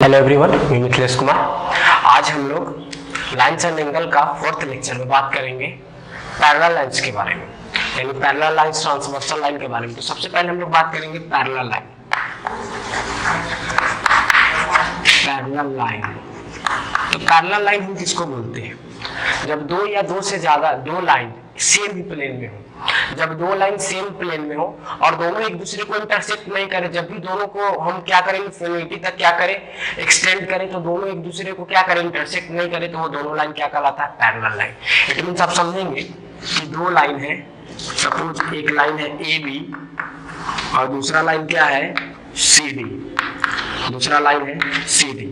Hello everyone, मैं मिथिलेश कुमार। आज हम लोग लाइन्स एंड एंगल का फोर्थ लेक्चर में बात करेंगे पैरेलल लाइन्स के बारे में, यानी पैरेलल लाइन्स, ट्रांसवर्सल लाइन के बारे में। तो सबसे पहले हम लोग बात करेंगे पैरेलल लाइन। पैरेलल लाइन, तो पैरेलल लाइन हम किसको बोलते हैं? जब दो या दो से ज्यादा दो लाइन सेम प्लेन में हो, जब दो लाइन सेम प्लेन में हो और दोनों एक दूसरे को इंटरसेक्ट नहीं करे, जब भी दोनों को हम क्या करें, इंफिनिटी तक क्या करें, एक्सटेंड करें, तो दोनों एक दूसरे को क्या करें, इंटरसेक्ट नहीं करे, तो वो दोनों लाइन क्या कहलाता है? Parallel line. इट मींस आप समझेंगे कि दो लाइन है, सपोज एक लाइन है ए बी और दूसरा लाइन क्या है, सी डी। दूसरा लाइन है सी डी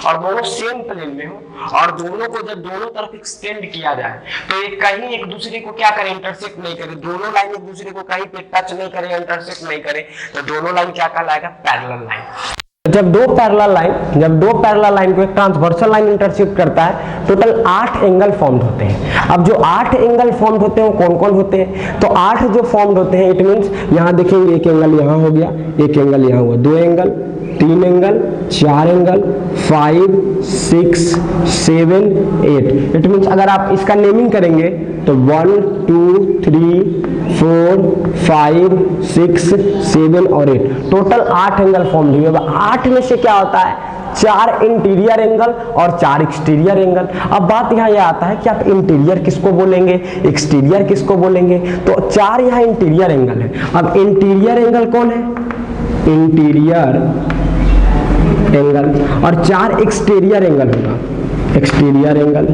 और दोनों सेम प्लेन में हो और दोनों को जब दोनों तरफ एक्सटेंड किया जाए तो एक कहीं एक दूसरे को क्या करे, इंटरसेक्ट नहीं करे, दोनों लाइन एक दूसरे को कहीं पे टच नहीं करे, इंटरसेक्ट नहीं करे, तो दोनों लाइन क्या कहलाएगा? Parallel line. जब दो पैरेलल लाइन को एक ट्रांसवर्सल लाइन इंटरसेक्ट करता है, टोटल 8 एंगल फॉर्म्ड होते हैं। अब जो 8 एंगल फॉर्म्ड होते हैं वो कौन कौन होते हैं? तो 8 जो फॉर्म्ड होते हैं, इट मींस यहाँ देखेंगे एक एंगल यहाँ हो गया, एक एंगल यहाँ हुआ, 2 angle, 3 angle, 4 angle, 5, 6, 7, 8। It means अगर आप इसका नेमिंग करेंगे तो 1, 2, 3, 4, 5, 6, 7 और 8, टोटल 8 एंगल फॉर्म हुए। 8 में से क्या होता है? 4 इंटीरियर एंगल और 4 एक्सटीरियर एंगल। अब बात यहाँ यह आता है कि आप इंटीरियर किसको बोलेंगे, एक्सटीरियर किसको बोलेंगे? तो 4 यहाँ इंटीरियर एंगल है। अब इंटीरियर एंगल कौन है? Interior angle. और 4 एक्सटीरियर एंगल होगा, एक्सटीरियर एंगल।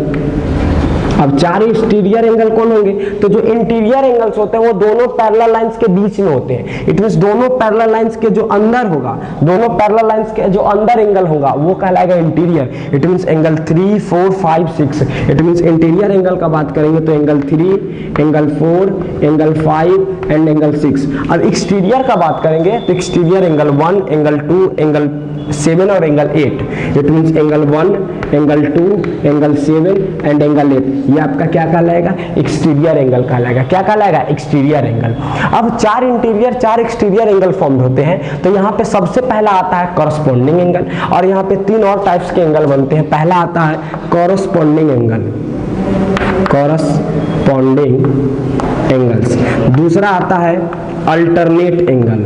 अब 4 एक्सटीरियर एंगल कौन होंगे? तो जो इंटीरियर एंगल्स होते हैं वो दोनों पैरेलल लाइंस के बीच में होते हैं। इट मींस दोनों पैरेलल लाइंस के जो अंदर होगा, दोनों पैरेलल लाइंस के जो अंदर एंगल होगा वो कहलाएगा interior. It means angle 3, 4, 5, 6। It means interior angle का बात करेंगे तो angle 3, angle 4, angle 5 and angle 6। अब एक्सटीरियर का बात करेंगे तो एक्सटीरियर एंगल 1, एंगल 2, एंगल 7 और angle 8। It means angle 1, angle 2, angle 7 and angle 8। ये आपका क्या कहलाएगा? एक्सटीरियर एंगल कहलाएगा। क्या कहलाएगा? Exterior angle. अब 4 इंटीरियर 4 एक्सटीरियर एंगल फॉर्म होते हैं। तो यहाँ पे सबसे पहला आता है कॉरस्पॉन्डिंग एंगल और यहाँ पे 3 और टाइप्स के एंगल बनते हैं। पहला आता है कॉरस्पॉन्डिंग एंगल, कॉरस्पॉन्डिंग एंगल्स। दूसरा आता है alternate angle,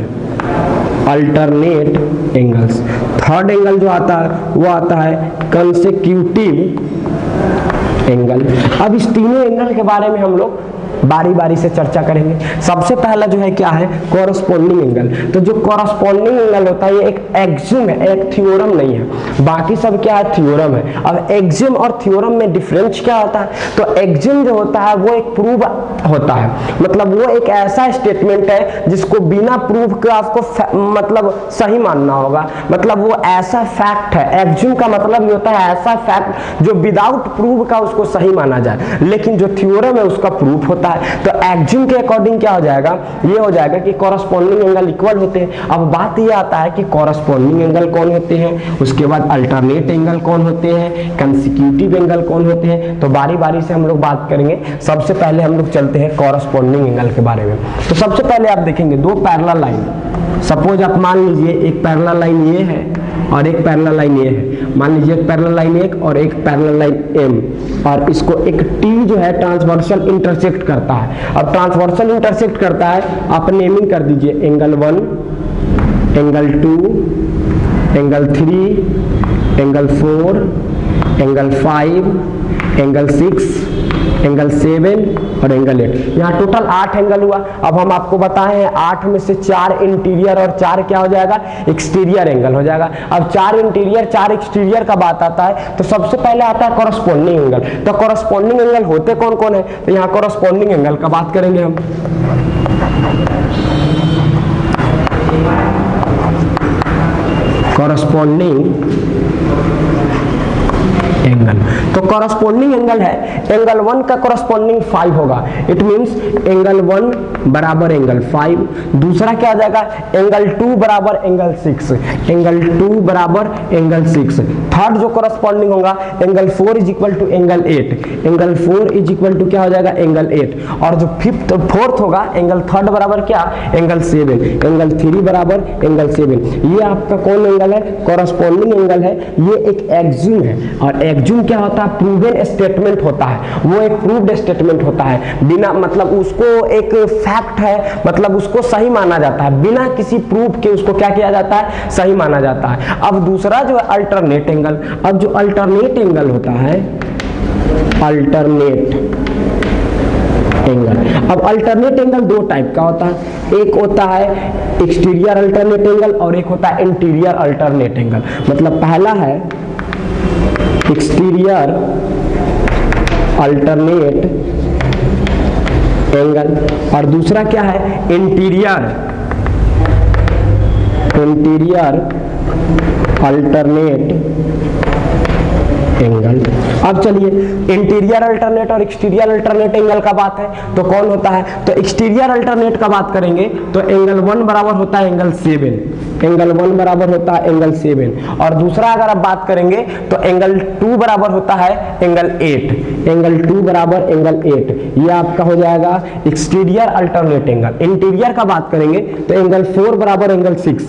alternate angles. Third angle जो आता है वो आता है कंसेक्यूटिव एंगल। अब इस तीनों एंगल के बारे में हम लोग बारी बारी से चर्चा करेंगे। सबसे पहला जो है क्या है? Corresponding angle. तो जो कॉरस्पॉन्डिंग एंगल होता है ये एक एक्सियम है, एक थ्योरम नहीं है। बाकी सब क्या है? थ्योरम है। अब एक्सियम और थ्योरम में डिफरेंस क्या होता है? तो एक्सियम जो होता है वो एक प्रूव होता है, मतलब वो एक ऐसा स्टेटमेंट है जिसको बिना प्रूफ के आपको मतलब सही मानना होगा, मतलब वो ऐसा फैक्ट है। एक्सियम का मतलब ये होता है ऐसा फैक्ट जो विदाउट प्रूफ का उसको सही माना जाए, लेकिन जो थ्योरम है उसका प्रूफ होता है। तो एक्सियम के अकॉर्डिंग क्या हो जाएगा? ये हो जाएगा कि कॉरस्पॉन्डिंग एंगल इक्वल होते हैं। अब बात ये आता है कि कॉरस्पॉन्डिंग एंगल कौन होते हैं, उसके बाद अल्टरनेट एंगल कौन होते हैं, कंसेक्यूटिव एंगल कौन होते हैं। तो बारी बारी से हम लोग बात करेंगे। सबसे पहले हम लोग चलते हैं कॉरस्पॉन्डिंग एंगल के बारे में। तो सबसे पहले आप देखेंगे दो पैरेलल लाइन, सपोज आप मान लीजिए एक पैरेलल लाइन ये है और एक पैरेलल लाइन ये है। मान लीजिए एक पैरेलल लाइन एक और एक पैरेलल लाइन एम, और इसको एक टी जो है ट्रांसवर्सल इंटरसेक्ट करता है। अब ट्रांसवर्सल इंटरसेक्ट करता है, आप नेमिंग कर दीजिए angle 1, angle 2, angle 3, angle 4, angle 5, angle 6, angle 7 और एंगल 8। यहाँ टोटल 8 एंगल हुआ। अब हम आपको बताए हैं 8 में से 4 इंटीरियर और 4 क्या हो जाएगा? एक्सटीरियर एंगल हो जाएगा। अब 4 इंटीरियर 4 एक्सटीरियर का बात आता है तो सबसे पहले आता है कॉरस्पॉन्डिंग एंगल। तो कॉरस्पॉन्डिंग एंगल होते कौन कौन है? तो यहाँ कॉरस्पॉन्डिंग एंगल का बात करेंगे हम। Corresponding angle. तो कॉरस्पॉन्डिंग एंगल है, एंगल 1 का कॉरस्पॉन्डिंग 5 होगा। इट मींस एंगल 1 बराबर एंगल 5। दूसरा क्या हो जाएगा, एंगल 2 बराबर एंगल 6, एंगल 2 बराबर एंगल 6। थर्ड जो कॉरस्पॉन्डिंग होगा, angle 4 is equal to angle 8, angle 4 is equal to क्या हो जाएगा, एंगल 8। और जो फोर्थ होगा, एंगल थर्ड बराबर क्या, एंगल 7, एंगल 3 बराबर एंगल 7। ये आपका कौन एंगल है, कॉरस्पॉन्डिंग एंगल है। ये एक एक्सियोम है, और एक्सियोम क्या होता है, प्रूवन स्टेटमेंट होता है। वो एक प्रूव्ड स्टेटमेंट होता है, बिना मतलब उसको एक फैक्ट है, मतलब उसको सही माना जाता है, बिना किसी प्रूफ के उसको क्या किया जाता है, सही माना जाता है। अब दूसरा जो है अल्टरनेट एंगल। अब जो अल्टरनेट एंगल होता है, अल्टरनेट एंगल, अब अल्टरनेट एंगल दो टाइप का होता है। एक होता है एक्सटीरियर अल्टरनेट एंगल और एक होता है इंटीरियर अल्टरनेट एंगल। मतलब पहला है एक्सटीरियर अल्टरनेट एंगल और दूसरा क्या है, इंटीरियर अल्टरनेट एंगल। अब चलिए इंटीरियर अल्टरनेट और एक्सटीरियर अल्टरनेट एंगल का बात है तो कौन होता है, तो एक्सटीरियर अल्टरनेट का बात करेंगे तो एंगल 1 बराबर होता है एंगल 7, एंगल 1 बराबर होता है एंगल 7। और दूसरा अगर आप बात करेंगे तो एंगल 2 बराबर होता है एंगल 8, एंगल 2 बराबर एंगल 8। ये आपका हो जाएगा एक्सटीरियर अल्टरनेट एंगल। इंटीरियर का बात करेंगे तो एंगल 4 बराबर एंगल 6,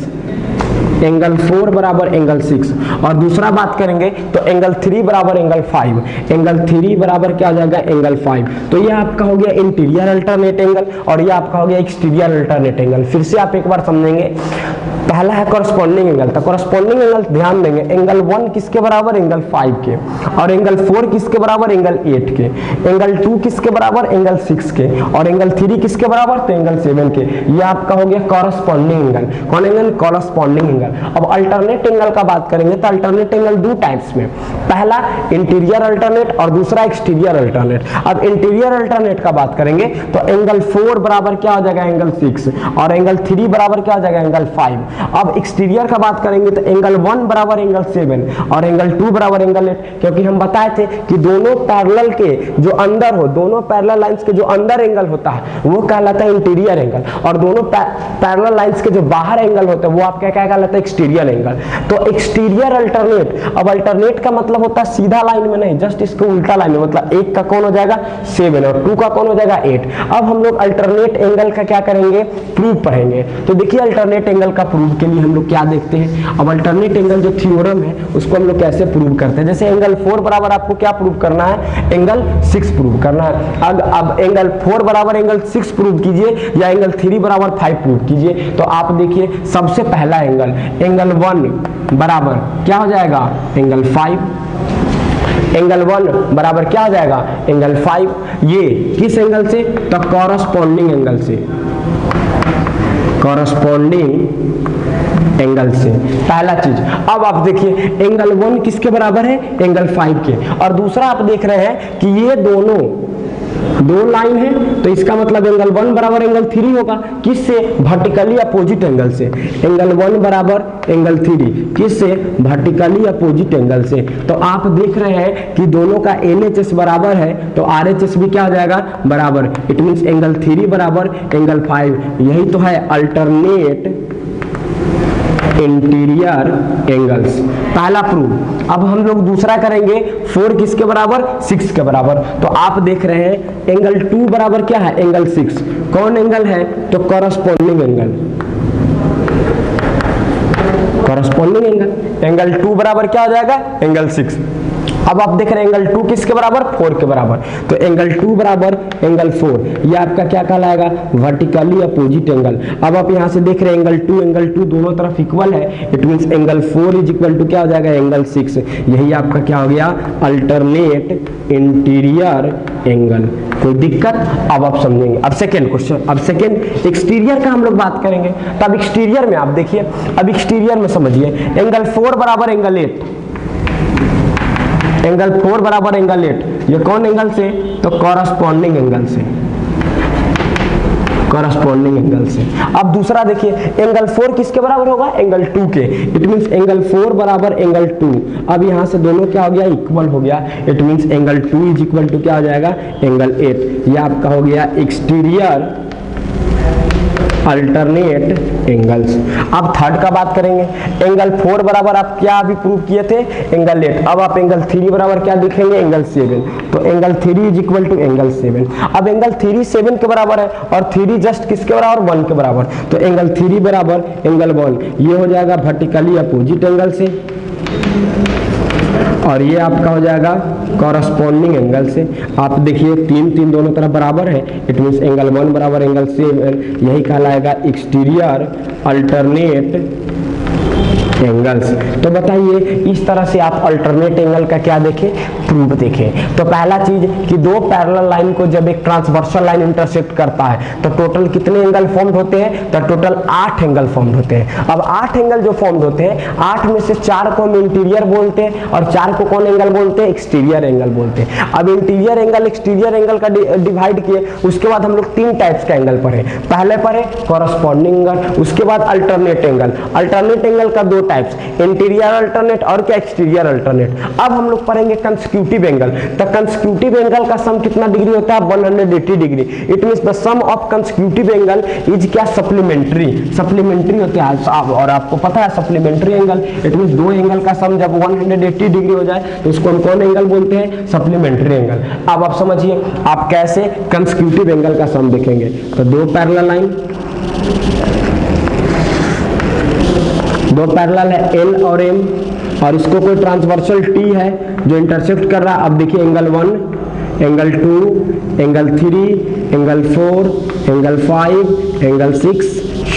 एंगल 4 बराबर एंगल 6। और दूसरा बात करेंगे तो एंगल 3 बराबर एंगल 5, एंगल 3 बराबर क्या हो जाएगा, एंगल 5। तो ये आपका हो गया इंटीरियर अल्टरनेट एंगल और ये आपका हो गया एक्सटीरियर अल्टरनेट एंगल। फिर से आप एक बार समझेंगे। पहला है कॉरस्पॉन्डिंग एंगल। तो कॉरस्पॉन्डिंग एंगल ध्यान देंगे, एंगल 1 किसके बराबर, एंगल 5 के, और एंगल 4 किसके बराबर, एंगल 8 के, एंगल 2 किसके बराबर, एंगल 6 के, और एंगल 3 किसके बराबर, तो एंगल 7 के। ये आपका हो गया कॉरस्पॉन्डिंग एंगल। कौन एंगल, कॉरस्पॉन्डिंग एंगल। अब अल्टरनेट एंगल का बात करेंगे तो अल्टरनेट एंगल दो टाइप्स में, पहला इंटीरियर अल्टरनेट और दूसरा एक्सटीरियर अल्टरनेट। अब इंटीरियर अल्टरनेट का बात करेंगे तो एंगल 4 बराबर क्या हो जाएगा, एंगल 6, और एंगल 3 बराबर क्या हो जाएगा, एंगल 5। अब एक्सटीरियर का बात करेंगे तो एंगल 1 बराबर एंगल 7 और एंगल 2 बराबर एंगल 8, क्योंकि हम बताए थे कि दोनों पैरेलल के जो अंदर हो, दोनों पैरेलल लाइंस के जो अंदर एंगल होता है वो कहलाता है इंटीरियर एंगल, और दोनों पैरेलल लाइंस के जो बाहर एंगल होता है वो आपका क्या कहलाता है, एक्सटीरियर एंगल। तो एक्सटीरियर अल्टरनेट, अब अल्टरनेट का मतलब होता है सीधा लाइन में नहीं, जस्ट इसको उल्टा लाइन में, मतलब 1 का कौन हो जाएगा 7 और 2 का कौन हो जाएगा 8। अब हम लोग अल्टरनेट एंगल का क्या करेंगे, प्रूफ पढ़ेंगे। तो देखिए अल्टरनेट एंगल का प्रूफ के लिए हम लोग क्या देखते हैं, अब अल्टरनेट एंगल जो थ्योरम है उसको हम लोग कैसे प्रूव करते हैं। जैसे एंगल 4 बराबर आपको क्या प्रूव करना है, एंगल 6 प्रूव करना है। अब एंगल 4 बराबर एंगल 6 प्रूव कीजिए या एंगल 3 बराबर 5 प्रूव कीजिए। तो आप देखिए सबसे पहला एंगल, एंगल 1 बराबर क्या हो जाएगा, एंगल 5, एंगल 1 बराबर क्या हो जाएगा, एंगल 5। ये किस एंगल से, तो कॉरस्पॉन्डिंग एंगल से, कॉरस्पॉन्डिंग एंगल से पहला चीज। अब आप देखिए एंगल 1 किसके बराबर है, एंगल 5 के, और दूसरा आप देख रहे हैं कि ये दोनों दो लाइन है तो इसका मतलब एंगल 1 बराबर एंगल 3 होगा, किससे, वर्टिकली अपोजिट एंगल से। एंगल 1 बराबर एंगल 3 किससे, वर्टिकली अपोजिट एंगल से। तो आप देख रहे हैं कि दोनों का LHS बराबर है तो RHS भी क्या हो जाएगा, बराबर। इट मींस एंगल 3 बराबर एंगल 5। यही तो है अल्टरनेट इंटीरियर एंगल्स, पहला प्रूफ। अब हम लोग दूसरा करेंगे, 4 किसके बराबर, 6 के बराबर। तो आप देख रहे हैं एंगल 2 बराबर क्या है, एंगल 6। कौन एंगल है, तो corresponding angle, corresponding angle. Angle 2 बराबर क्या हो जाएगा, एंगल 6। अब आप देख रहे हैं एंगल 2 किसके बराबर, 4 के बराबर। तो एंगल 2 बराबर एंगल 4, ये आपका क्या कहलाएगा, वर्टिकली अपोजिट एंगल। अब आप यहां से देख रहे हैं एंगल 2 दोनों तरफ इक्वल है। It means angle 4 is equal to क्या हो जाएगा, एंगल 6। यही आपका क्या हो गया, अल्टरनेट इंटीरियर एंगल। कोई दिक्कत, अब आप समझेंगे। अब सेकेंड क्वेश्चन, अब सेकेंड एक्सटीरियर का हम लोग बात करेंगे। तब एक्सटीरियर में आप देखिए, अब एक्सटीरियर में समझिए एंगल 4 बराबर एंगल 8, एंगल 4 बराबर एंगल 8, ये कौन एंगल से, तो कॉरस्पॉन्डिंग एंगल से। कॉरस्पॉन्डिंग एंगल से। अब दूसरा देखिए, एंगल 4 किसके बराबर होगा? एंगल 2 के। इट मींस एंगल 4 बराबर एंगल 2। अब यहाँ से दोनों क्या हो गया? इक्वल हो गया। It means angle 2 is equal to क्या हो जाएगा? एंगल 8। ये आपका हो गया एक्सटीरियर अल्टरनेट एंगल्स। अब थर्ड का बात करेंगे। एंगल 4 बराबर आप क्या अभी प्रूव किए थे? एंगल 8। अब आप एंगल 3 बराबर क्या देखेंगे? एंगल 7। तो angle 3 is equal to angle 7। अब एंगल 3 7 के बराबर है और 3 जस्ट किसके बराबर? 1 के बराबर। तो एंगल 3 बराबर एंगल 1, ये हो जाएगा वर्टिकली अपोजिट एंगल से, और ये आपका हो जाएगा कॉरस्पॉन्डिंग एंगल से। आप देखिए 3 दोनों तरफ बराबर है। इट मींस एंगल 1 बराबर एंगल 7, यही कहलाएगा एक्सटीरियर अल्टरनेट एंगल्स। तो बताइए इस तरह से आप अल्टरनेट एंगल का क्या देखें? प्रूफ देखें। तो पहला चीज कि दो पैरेलल लाइन को जब एक ट्रांसवर्सल लाइन इंटरसेक्ट करता है तो टोटल कितने एंगल फॉर्म होते हैं? तो टोटल 8 एंगल फॉर्म होते हैं। अब 8 एंगल जो फॉर्म होते हैं, 8 में से 4 को हम इंटीरियर बोलते हैं और 4 को कौन एंगल बोलते हैं? एक्सटीरियर एंगल बोलते हैं। अब इंटीरियर एंगल एक्सटीरियर एंगल का डिवाइड किए, उसके बाद हम लोग 3 टाइप्स का एंगल पढ़े। पहले पढ़े कॉरस्पॉन्डिंग एंगल, उसके बाद अल्टरनेट एंगल। अल्टरनेट एंगल का 2 टाइप्स, इंटीरियर अल्टरनेट और क्या? Exterior alternate. अब हम लोग पढ़ेंगे कंसेक्यूटिव एंगल। तो कंसेक्यूटिव एंगल का सम कितना डिग्री होता है? 180 degree. It means the sum of consecutive angle is क्या? सप्लीमेंट्री। सप्लीमेंट्री होते हैं। और आपको पता है सप्लीमेंट्री एंगल, इट मींस दो एंगल का सम जब 180 डिग्री हो जाए तो उसको हम कौन एंगल बोलते हैं? Supplementary angle. अब आप समझिए आप कैसे कंसेक्यूटिव एंगल का सम देखेंगे। तो दो पैरेलल लाइन, दो पैरेलल है L और M, और इसको कोई ट्रांसवर्सल T है जो इंटरसेक्ट कर रहा है। अब देखिए angle 1, angle 2, angle 3, angle 4, angle 5, angle 6,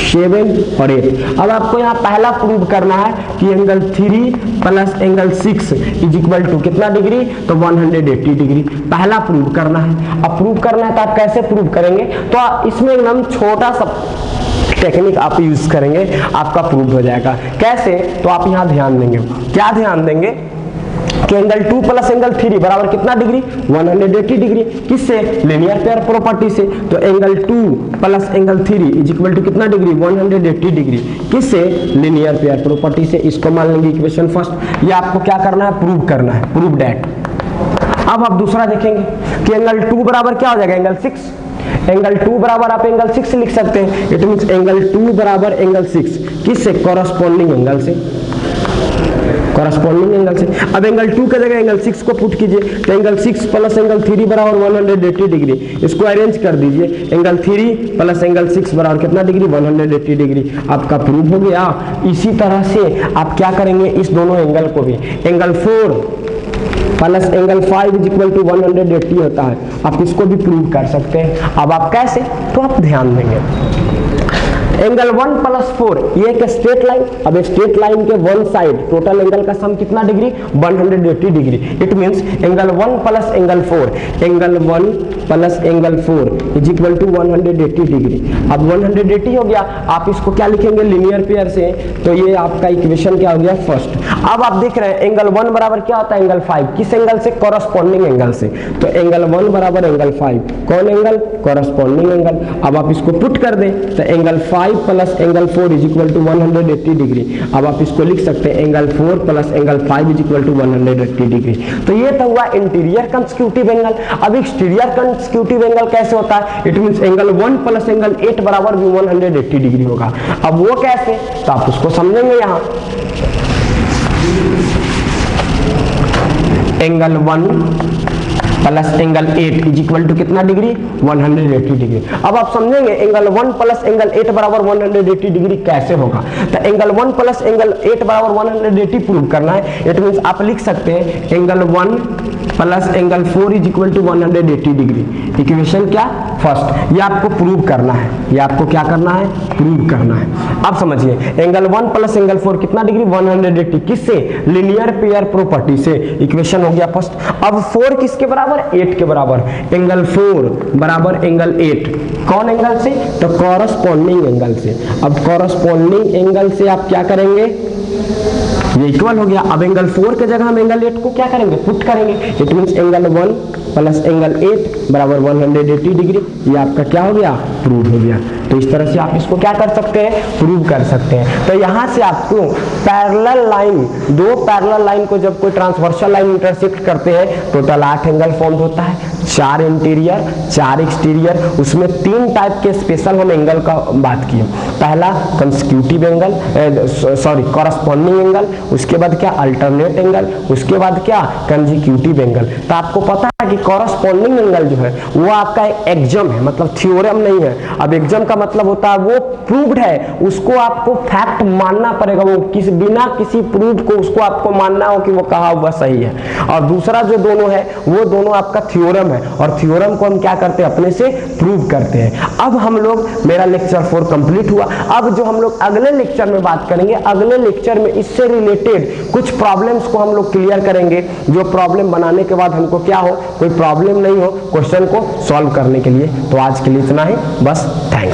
7 और 8। अब आपको यहाँ पहला प्रूव करना है कि angle 3 plus angle 6 is equal to कितना डिग्री? तो 180 डिग्री। पहला प्रूव करना है। अब प्रूव करना है तो आप कैसे प्रूव करेंगे? तो इसमें एकदम छोटा सा टेक्निक आप यूज करेंगे, आपका प्रूव हो जाएगा। कैसे? तो आप यहाँ ध्यान देंगे। क्या ध्यान देंगे कि एंगल 2 प्लस एंगल 3 बराबर कितना डिग्री? 180 डिग्री। किससे? लीनियर पेयर प्रॉपर्टी से। तो angle 2 plus angle 3 is equal to कितना डिग्री? 180 डिग्री। किससे? लीनियर पेयर प्रॉपर्टी से। इसको मान लेंगे इक्वेशन फर्स्ट। ये आपको क्या करना है? प्रूव करना है। Prove that. अब आप दूसरा देखेंगे कि एंगल 2 बराबर क्या हो जाएगा? एंगल 6। एंगल 2 बराबर आप एंगल 6 लिख सकते हैं। इट मींस एंगल 2 बराबर एंगल 6 किससे? कॉरस्पॉन्डिंग एंगल से। कॉरस्पॉन्डिंग एंगल से। अब एंगल 2 के जगह एंगल 6 को पुट कीजिए तो एंगल 6 प्लस एंगल 3 बराबर 180 डिग्री। इसको अरेंज कर दीजिए। एंगल 3 प्लस एंगल 6 बराबर कितना डिग्री? 180 डिग्री। आपका प्रूफ हो गया। इसी तरह से आप क्या करेंगे? इस दोनों एंगल को भी, angle 4 plus angle 5 is equal to 180 होता है। आप इसको भी प्रूव कर सकते हैं। अब आप कैसे? तो आप ध्यान देंगे। एंगल 1 प्लस 4 ये एक स्ट्रेट लाइन। अब स्ट्रेट लाइन के वन साइड टोटल एंगल का सम कितना degree? 180 degree. It means angle 1 plus angle 4, angle 1 plus angle 4 is equal to 180 degree. अब 180 हो गया। आप इसको क्या लिखेंगे? लीनियर पेयर से। तो ये आपका इक्वेशन क्या हो गया? फर्स्ट। अब आप देख रहे हैं एंगल 1 बराबर क्या होता है? एंगल 5। किस एंगल से? कॉरस्पॉन्डिंग एंगल से। तो एंगल 1 बराबर एंगल 5 कौन एंगल? Corresponding angle. अब आप इसको पुट कर दें तो angle 5 plus angle 4 is equal to 180 degree. अब आप इसको लिख सकते हैं angle 4 plus angle 5 is equal to 180 degree. तो ये तो हुआ इंटीरियर कंसेक्यूटिव एंगल। अब एक्सटीरियर कंसेक्यूटिव एंगल कैसे होता है? It means angle 1 plus angle 8 बराबर भी 180 डिग्री होगा। अब वो कैसे? तो आप उसको समझेंगे। यहाँ angle 1 plus angle 8 is equal to कितना डिग्री? 180 डिग्री। अब आप समझेंगे एंगल 1 प्लस एंगल 8 बराबर 180 डिग्री कैसे होगा। तो एंगल 1 प्लस एंगल 8 बराबर 180 प्रूव करना है। इट मींस आप लिख सकते हैं angle 1 plus angle 4 is equal to 180 degree. Equation क्या? फर्स्ट। ये आपको प्रूव करना है। ये आपको क्या करना है? प्रूव करना है। अब समझिए एंगल 1 प्लस एंगल 4 कितना डिग्री? 180। किससे? लीनियर पेयर प्रॉपर्टी से। इक्वेशन हो गया फर्स्ट। अब 4 किसके बराबर? 8 के बराबर। एंगल 4 बराबर एंगल 8 कौन एंगल से? तो कॉरस्पॉन्डिंग एंगल से। अब कॉरस्पॉन्डिंग एंगल से आप क्या करेंगे? ये इक्वल हो गया। अब एंगल 4 के जगह हम एंगल 8 को क्या करेंगे, पुट करेंगे। It means angle 1 plus angle 8 बराबर 180 डिग्री। ये आपका क्या हो गया, प्रूव हो गया। तो इस तरह से आप इसको क्या कर सकते हैं, प्रूव कर सकते हैं। तो यहाँ से आपको पैरेलल लाइन, दो पैरेलल लाइन को जब कोई ट्रांसवर्सल लाइन इंटरसेक्ट करते हैं टोटल 8 एंगल फॉर्म होता है, 4 इंटीरियर 4 एक्सटीरियर। उसमें 3 टाइप के स्पेशल हम एंगल का बात किए। पहला consecutive angle, sorry corresponding angle, उसके बाद क्या अल्टरनेट एंगल, उसके बाद क्या कंसेक्यूटिव एंगल। तो आपको पता है कि कॉरस्पॉन्डिंग एंगल जो है वो आपका एक एक्सम है, मतलब थ्योरम नहीं है। अब एक्सम का मतलब होता है वो प्रूव्ड है, उसको आपको फैक्ट मानना पड़ेगा, वो बिना किसी प्रूफ को उसको आपको मानना हो कि वो कहा हुआ सही है। और दूसरा जो दोनों है वो दोनों आपका थ्योरम है, और थ्योरम को हम क्या करते हैं, अपने से प्रूव करते हैं। अब हम लोग, मेरा लेक्चर 4 कंप्लीट हुआ। अब जो हम लोग अगले लेक्चर में बात करेंगे, अगले लेक्चर में इससे रिलेटेड कुछ प्रॉब्लम्स को हम लोग क्लियर करेंगे, जो प्रॉब्लम बनाने के बाद हमको क्या हो, कोई प्रॉब्लम नहीं हो क्वेश्चन को सॉल्व करने के लिए। तो आज के लिए इतना ही, बस थैंक्स।